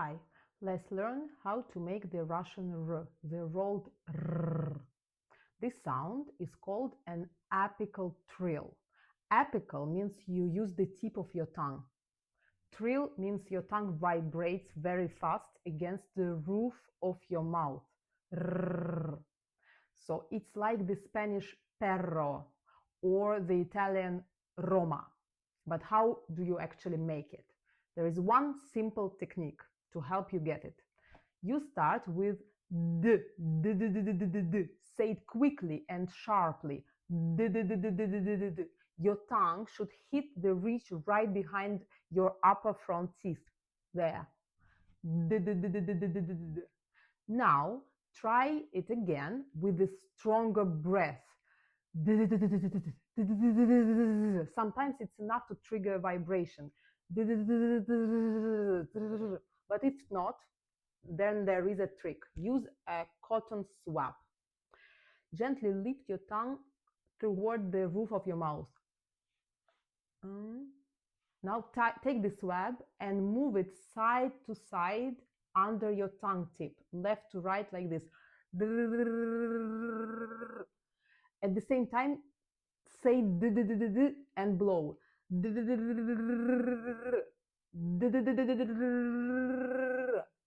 Hi, let's learn how to make the Russian R, the rolled R. This sound is called an apical trill. Apical means you use the tip of your tongue. Trill means your tongue vibrates very fast against the roof of your mouth. R. So it's like the Spanish perro or the Italian Roma. But how do you actually make it? There is one simple technique to help you get it. You start with d, d, d, d, d, d, d, d. Say it quickly and sharply. D, d, d, d, d, d, d, d, d. Your tongue should hit the ridge right behind your upper front teeth. There. D, d, d, d, d, d, d, d, d. Now try it again with a stronger breath. Sometimes it's enough to trigger a vibration. But if not, then there is a trick. Use a cotton swab. Gently lift your tongue toward the roof of your mouth. Now take the swab and move it side to side under your tongue tip, left to right like this. At the same time, say and blow.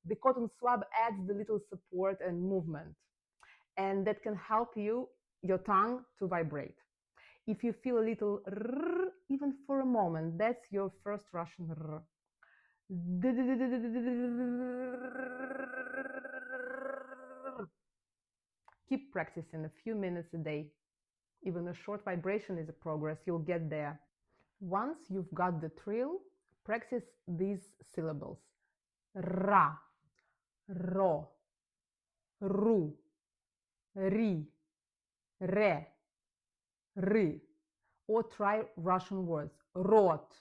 The cotton swab adds the little support and movement, and that can help your tongue to vibrate. If you feel a little r, even for a moment, that's your first Russian r. Keep practicing a few minutes a day. Even a short vibration is a progress, you'll get there. Once you've got the trill, practice these syllables. Ra, ro, ru, ri, re, ri. Or try Russian words. Rot,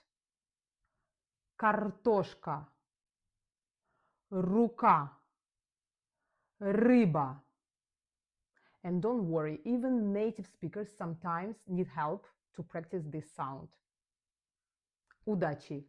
картошка, рука, рыба. And don't worry, even native speakers sometimes need help to practice this sound. Удачи!